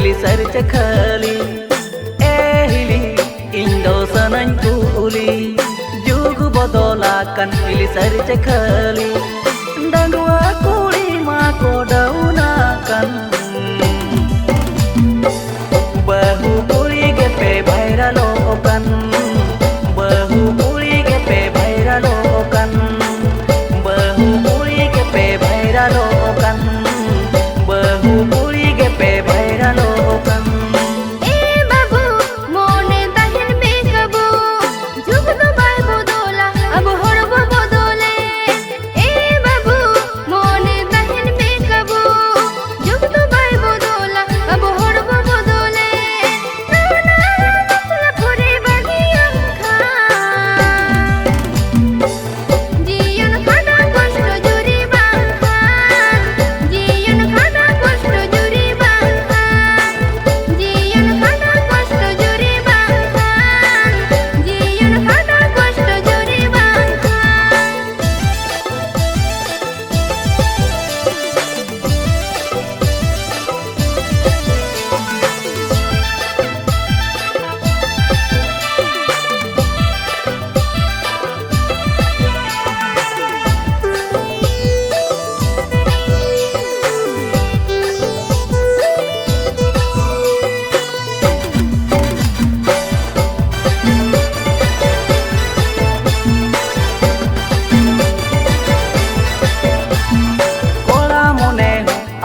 hili sar chakhali hili indo sanany kuli jug bodolakan hili sar chakhali dandua kuli ma ko daunakan bahu kuli gepe bhaira lokan bahu kuli gepe bhaira lokan bahu kuli gepe bhaira lokan bahu kuli gepe bhaira lokan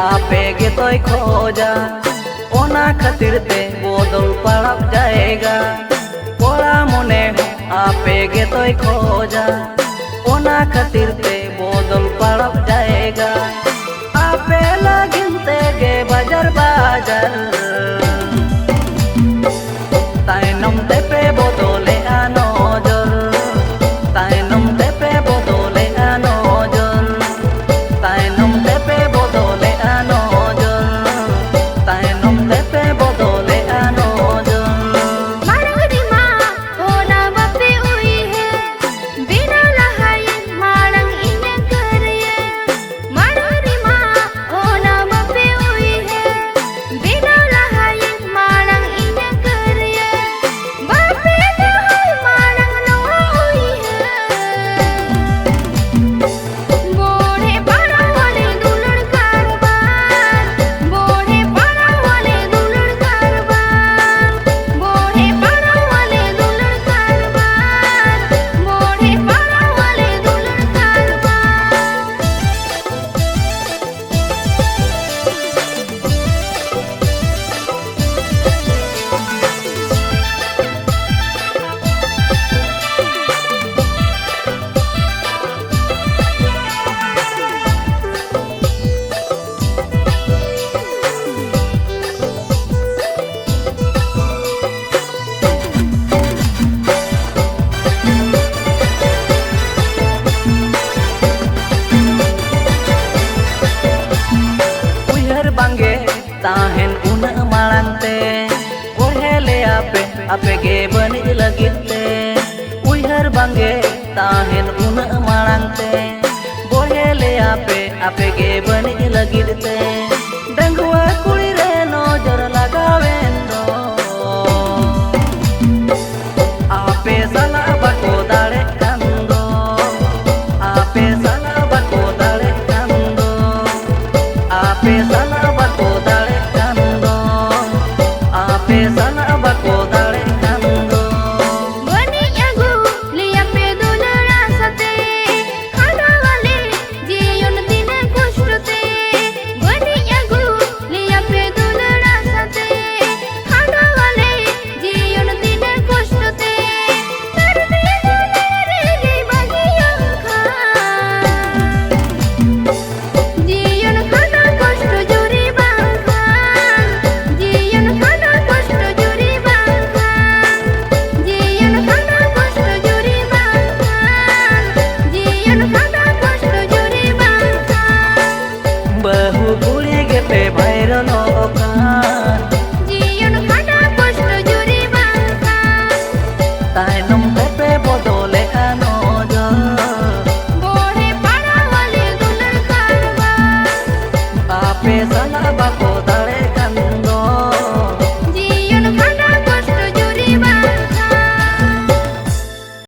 आपेगे तोय खोजा ओना खातिर ते बदल पड़ब जाएगा कोड़ा मने आपेगे तोय खोजा ओना खातिर ते बदल पड़ब जाएगा आपे लगिनते गे बाजार बाजार ताइनम ते पे बदले आनोजर ताइनम ते पे बदले आनोजर ताइनम ते पे बदले ताहेन उन मांगते ओढ़े ले आपे आपे गे